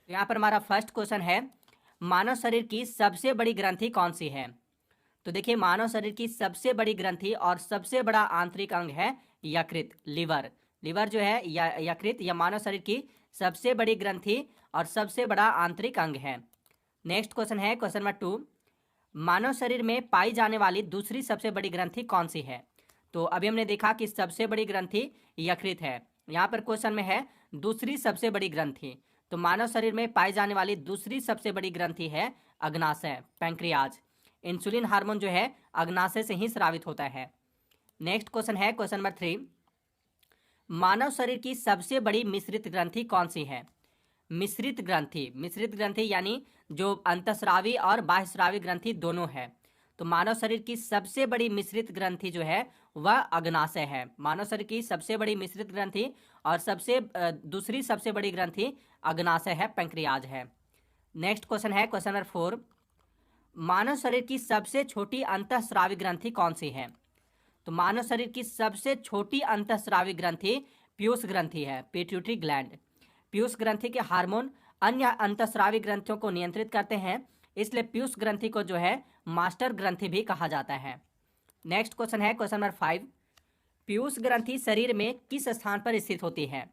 तो यहाँ पर हमारा फर्स्ट क्वेश्चन है, मानव शरीर की सबसे बड़ी ग्रंथि कौन सी है? तो देखिए, मानव शरीर की सबसे बड़ी ग्रंथि और सबसे बड़ा आंतरिक अंग है यकृत, लिवर। लिवर जो है या यकृत या मानव शरीर की सबसे बड़ी ग्रंथि और सबसे बड़ा आंतरिक अंग है। नेक्स्ट क्वेश्चन है क्वेश्चन नंबर 2, मानव शरीर में पाई जाने वाली दूसरी सबसे बड़ी ग्रंथि कौन सी है? तो अभी हमने देखा कि सबसे बड़ी ग्रंथि यकृत है। यहाँ पर क्वेश्चन में है दूसरी सबसे बड़ी ग्रंथि। तो मानव शरीर में पाई जाने वाली दूसरी सबसे बड़ी ग्रंथि है अग्नाशय, पैंक्रियाज। इंसुलिन हार्मोन जो है अग्नाशय से ही स्रावित होता है। नेक्स्ट क्वेश्चन है क्वेश्चन नंबर 3, मानव शरीर की सबसे बड़ी मिश्रित ग्रंथि कौन सी है? मिश्रित ग्रंथि, मिश्रित ग्रंथि यानी जो अंतःस्रावी और बाह्यस्रावी ग्रंथि दोनों है। तो मानव शरीर की सबसे बड़ी मिश्रित ग्रंथि जो है वह अग्नाशय है। मानव शरीर की सबसे बड़ी मिश्रित ग्रंथि और दूसरी सबसे बड़ी ग्रंथि अग्नाशय है, पैंक्रियाज है। नेक्स्ट क्वेश्चन है क्वेश्चन नंबर 4, मानव शरीर की सबसे छोटी अंतःस्रावी ग्रंथि कौन सी है? तो मानव शरीर की सबसे छोटी अंतःस्रावी ग्रंथि पीयूष ग्रंथि है, पिट्यूटरी ग्लैंड। पीयूष ग्रंथि के हार्मोन अन्य अंतःस्रावी ग्रंथियों को नियंत्रित करते हैं, इसलिए पीयूष ग्रंथि को जो है मास्टर ग्रंथि भी कहा जाता है। नेक्स्ट क्वेश्चन है क्वेश्चन नंबर 5, पीयूष ग्रंथि शरीर में किस स्थान पर स्थित होती है?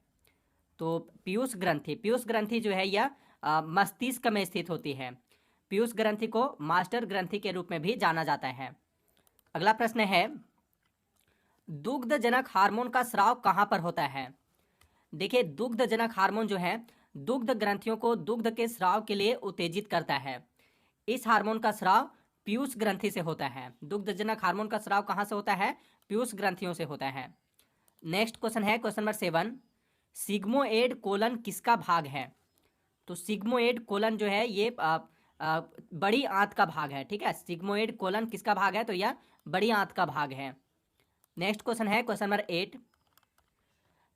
तो पीयूष ग्रंथि जो है यह मस्तिष्क में स्थित होती है। पीयूष ग्रंथि को मास्टर ग्रंथि के रूप में भी जाना जाता है। अगला प्रश्न है, दुग्धजनक हार्मोन का स्राव कहाँ पर होता है? देखिए, दुग्धजनक हार्मोन जो है दुग्ध ग्रंथियों को दुग्ध के स्राव के लिए उत्तेजित करता है। इस हार्मोन का स्राव पीयूष ग्रंथि से होता है। दुग्धजनक हार्मोन का स्राव कहाँ से होता है? पीयूष ग्रंथियों से होता है। नेक्स्ट क्वेश्चन है क्वेश्चन नंबर 7, सिग्मोएड कोलन किसका भाग है? तो सिग्मोएड कोलन जो है ये बड़ी आंत का भाग है। ठीक है, सिग्मोएड कोलन किसका भाग है? तो यह बड़ी आंत का भाग है। नेक्स्ट क्वेश्चन है क्वेश्चन नंबर 8,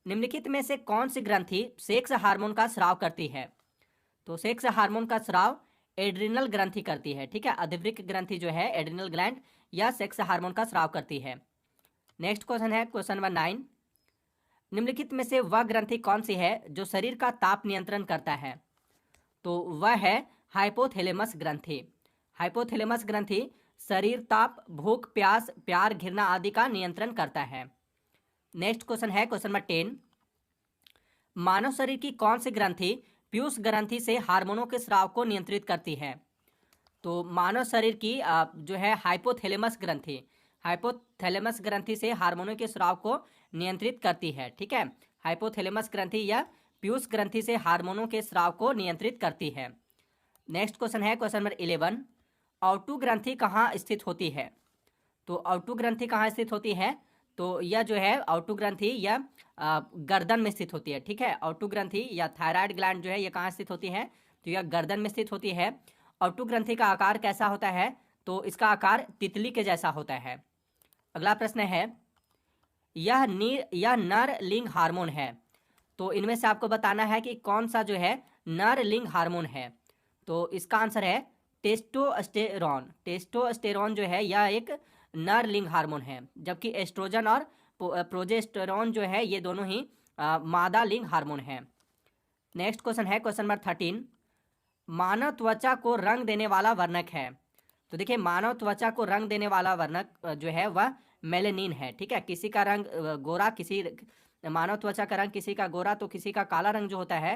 निम्नलिखित में से कौन सी ग्रंथि सेक्स हार्मोन का स्राव करती है? तो सेक्स हार्मोन का स्राव एड्रिनल ग्रंथि करती है। ठीक है, अधिवृक्क ग्रंथि जो है एड्रिनल ग्लैंड या सेक्स हार्मोन का स्राव करती है। नेक्स्ट क्वेश्चन है क्वेश्चन नंबर 9, निम्नलिखित में से वह ग्रंथि कौन सी है जो शरीर का ताप नियंत्रण करता है? तो वह है हाइपोथैलेमस ग्रंथि। हाइपोथैलेमस ग्रंथि शरीर ताप, भूख, प्यास, प्यार, घृणा आदि का नियंत्रण करता है। नेक्स्ट क्वेश्चन है क्वेश्चन नंबर 10, मानव शरीर की कौन सी ग्रंथि पीयूष ग्रंथि से हार्मोनों के स्राव को नियंत्रित करती है? तो मानव शरीर की जो है हाइपोथैलेमस ग्रंथि, हाइपोथैलेमस ग्रंथि से हार्मोनों के स्राव को नियंत्रित करती है। ठीक है, हाइपोथैलेमस ग्रंथि या पीयूष ग्रंथि से हार्मोनों के स्राव को नियंत्रित करती है। नेक्स्ट क्वेश्चन है क्वेश्चन नंबर 11, औटू ग्रंथि कहाँ स्थित होती है? तो औटू ग्रंथि कहाँ स्थित होती है? तो यह जो है औटू ग्रंथि यह गर्दन में स्थित होती है। ठीक है, औटू ग्रंथि या थायराइड ग्लैंड जो है यह कहाँ स्थित होती है? तो यह गर्दन में स्थित होती है। औटू ग्रंथि का आकार कैसा होता है? तो इसका आकार तितली के जैसा होता है। अगला प्रश्न है, यह नर लिंग हार्मोन है। तो इनमें से आपको बताना है कि कौन सा जो है नर लिंग हार्मोन है। तो इसका आंसर है टेस्टोस्टेरोन। टेस्टोस्टेरोन जो है यह एक नर लिंग हार्मोन है, जबकि एस्ट्रोजन और प्रोजेस्टेरोन जो है ये दोनों ही मादा लिंग हार्मोन है। नेक्स्ट क्वेश्चन है क्वेश्चन नंबर 13, मानव त्वचा को रंग देने वाला वर्णक है। तो देखिए, मानव त्वचा को रंग देने वाला वर्णक जो है वह मेलेनिन है। ठीक है, किसी का रंग गोरा, मानव त्वचा का रंग किसी का गोरा तो किसी का काला रंग जो होता है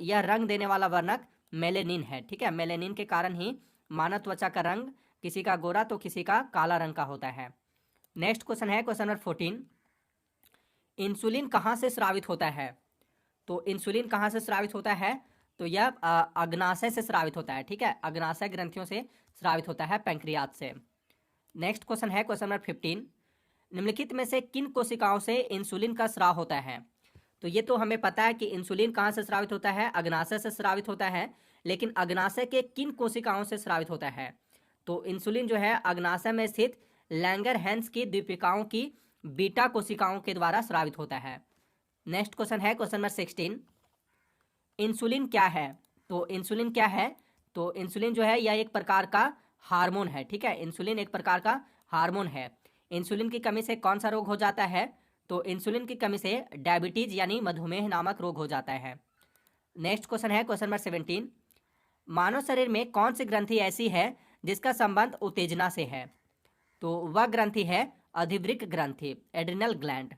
यह रंग देने वाला वर्णक मेलेनिन है। ठीक है, मेलेनिन के कारण ही मानव त्वचा का रंग किसी का गोरा तो किसी का काला रंग का होता है। नेक्स्ट क्वेश्चन है क्वेश्चन नंबर 14, इंसुलिन कहाँ से स्रावित होता है? तो इंसुलिन कहाँ से स्रावित होता है? तो यह अग्नाशय से स्रावित होता है। ठीक है, अग्नाशय ग्रंथियों से स्रावित होता है, पैंक्रियाज से। नेक्स्ट क्वेश्चन है क्वेश्चन नंबर 15, निम्नलिखित में से किन कोशिकाओं से इंसुलिन का स्राव होता है? तो ये तो हमें पता है कि इंसुलिन कहाँ से स्रावित होता है, अग्नाशय से स्रावित होता है, लेकिन अग्नाशय के किन कोशिकाओं से स्रावित होता है? तो इंसुलिन जो है अग्नाशय में स्थित लैंगरहैंस की द्वीपिकाओं की बीटा कोशिकाओं के द्वारा स्रावित होता है। नेक्स्ट क्वेश्चन है क्वेश्चन नंबर 16, इंसुलिन क्या है? तो इंसुलिन क्या है? तो इंसुलिन जो है यह एक प्रकार का हार्मोन है। ठीक है, इंसुलिन एक प्रकार का हार्मोन है। इंसुलिन की कमी से कौन सा रोग हो जाता है? तो इंसुलिन की कमी से डायबिटीज यानी मधुमेह नामक रोग हो जाता है। नेक्स्ट क्वेश्चन है क्वेश्चन नंबर 17। मानव शरीर में कौन सी ग्रंथि ऐसी है जिसका संबंध उत्तेजना से है? तो वह ग्रंथि है अधिवृक्क ग्रंथि, एड्रिनल ग्लैंड।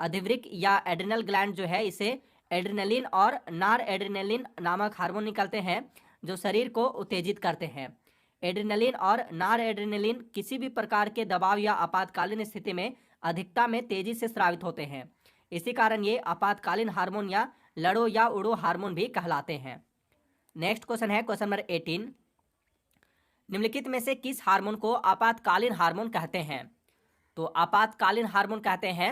अधिवृक्क या एड्रिनल ग्लैंड जो है, इसे एड्रिनलिन और नार एड्रिनलिन नामक हार्मोन निकलते हैं जो शरीर को उत्तेजित करते हैं। एड्रिनलिन और नार एड्रिनलिन किसी भी प्रकार के दबाव या आपातकालीन स्थिति में अधिकता में तेजी से स्रावित होते हैं। इसी कारण ये आपातकालीन हार्मोन या लड़ो या उड़ो हार्मोन भी कहलाते हैं। नेक्स्ट क्वेश्चन है क्वेश्चन नंबर 18। निम्नलिखित में से किस हार्मोन को आपातकालीन हार्मोन कहते हैं? तो आपातकालीन हार्मोन कहते हैं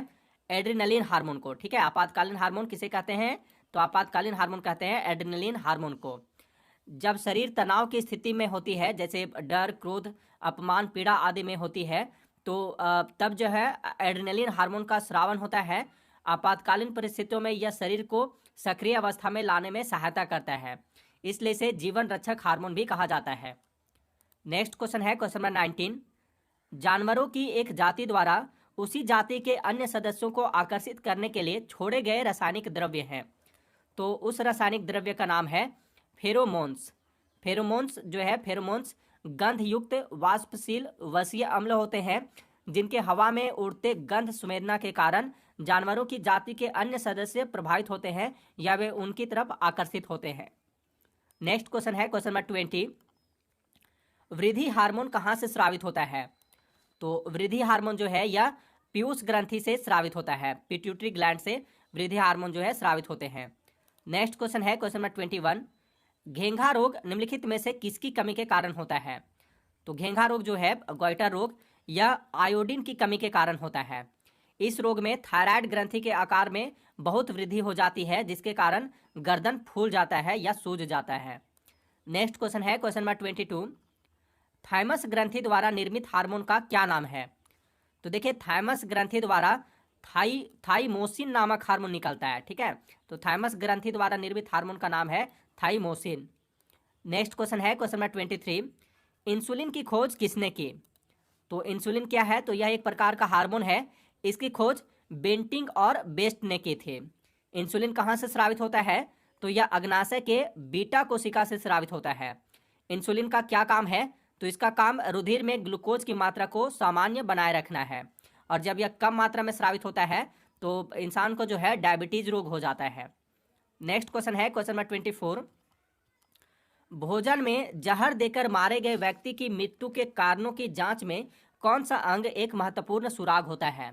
एड्रिनलिन हार्मोन को। ठीक है, आपातकालीन हार्मोन किसे कहते हैं? तो आपातकालीन हार्मोन कहते हैं एड्रिनलिन हार्मोन को। जब शरीर तनाव की स्थिति में होती है, जैसे डर, क्रोध, अपमान, पीड़ा आदि में होती है, तो तब जो है एड्रिनलिन हार्मोन का स्रावन होता है। आपातकालीन परिस्थितियों में यह शरीर को सक्रिय अवस्था में लाने में सहायता करता है, इसलिए इसे जीवन रक्षक हार्मोन भी कहा जाता है। नेक्स्ट क्वेश्चन है क्वेश्चन नंबर 19। जानवरों की एक जाति द्वारा उसी जाति के अन्य सदस्यों को आकर्षित करने के लिए छोड़े गए रासायनिक द्रव्य हैं, तो उस रासायनिक द्रव्य का नाम है फेरोमोन्स। फेरोमोन्स जो है, फेरोमोन्स गंध युक्त वाष्पशील वसीय अम्ल होते हैं जिनके हवा में उड़ते गंध संवेदना के कारण जानवरों की जाति के अन्य सदस्य प्रभावित होते हैं या वे उनकी तरफ आकर्षित होते हैं। नेक्स्ट क्वेश्चन है क्वेश्चन नंबर 20। वृद्धि हार्मोन कहाँ से स्रावित होता है? तो वृद्धि हार्मोन जो है यह पीयूष ग्रंथि से स्रावित होता है। पिट्यूटरी ग्लैंड से वृद्धि हार्मोन जो है स्रावित होते हैं। नेक्स्ट क्वेश्चन है क्वेश्चन नंबर 21। घेंघा रोग निम्नलिखित में से किसकी कमी के कारण होता है? तो घेंघा रोग जो है, गॉइटर रोग, यह आयोडीन की कमी के कारण होता है। इस रोग में थायराइड ग्रंथि के आकार में बहुत वृद्धि हो जाती है, जिसके कारण गर्दन फूल जाता है या सूज जाता है। नेक्स्ट क्वेश्चन है क्वेश्चन नंबर 22। थाइमस ग्रंथि द्वारा निर्मित हार्मोन का क्या नाम है? तो देखिए, थाइमस ग्रंथि द्वारा थाइमोसिन नामक हार्मोन निकलता है। ठीक है, तो थाइमस ग्रंथि द्वारा निर्मित हार्मोन का नाम है थाइमोसिन। नेक्स्ट क्वेश्चन है क्वेश्चन नंबर 23। इंसुलिन की खोज किसने की? तो इंसुलिन क्या है? तो यह एक प्रकार का हार्मोन है। इसकी खोज बेंटिंग और बेस्ट ने की थी। इंसुलिन कहाँ से स्रावित होता है? तो यह अग्नाशय के बीटा कोशिका से स्रावित होता है। इंसुलिन का क्या काम है? तो इसका काम रुधिर में ग्लूकोज की मात्रा को सामान्य बनाए रखना है, और जब यह कम मात्रा में स्रावित होता है तो इंसान को जो है डायबिटीज रोग हो जाता है। नेक्स्ट क्वेश्चन है क्वेश्चन नंबर 24। भोजन में जहर देकर मारे गए व्यक्ति की मृत्यु के कारणों की जांच में कौन सा अंग एक महत्वपूर्ण सुराग होता है?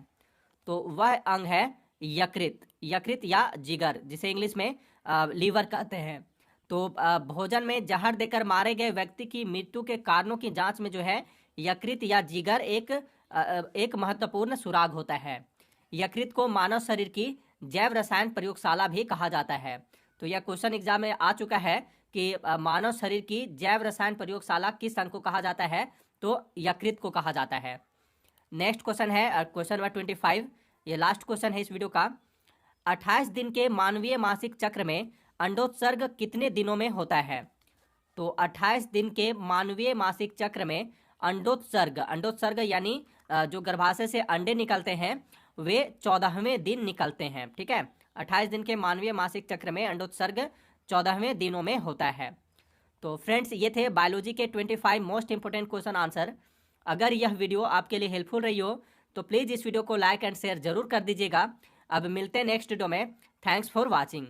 तो वह अंग है यकृत या जिगर, जिसे इंग्लिश में लीवर कहते हैं। तो भोजन में जहर देकर मारे गए व्यक्ति की मृत्यु के कारणों की जांच में जो है यकृत या जिगर एक महत्वपूर्ण सुराग होता है। यकृत को मानव शरीर की जैव रसायन प्रयोगशाला भी कहा जाता है। तो यह क्वेश्चन एग्जाम में आ चुका है कि मानव शरीर की जैव रसायन प्रयोगशाला किस अंग को कहा जाता है? तो यकृत को कहा जाता है। नेक्स्ट क्वेश्चन है क्वेश्चन नंबर 25। ये लास्ट क्वेश्चन है इस वीडियो का। 28 दिन के मानवीय मासिक चक्र में अंडोत्सर्ग कितने दिनों में होता है? तो 28 दिन के मानवीय मासिक चक्र में अंडोत्सर्ग यानी जो गर्भाशय से अंडे निकलते हैं वे 14वें दिन निकलते हैं। ठीक है, 28 दिन के मानवीय मासिक चक्र में अंडोत्सर्ग 14वें दिनों में होता है। तो फ्रेंड्स, ये थे बायोलॉजी के 25 मोस्ट इंपोर्टेंट क्वेश्चन आंसर। अगर यह वीडियो आपके लिए हेल्पफुल रही हो तो प्लीज़ इस वीडियो को लाइक एंड शेयर जरूर कर दीजिएगा। अब मिलते हैं नेक्स्ट वीडियो में। Thanks for watching.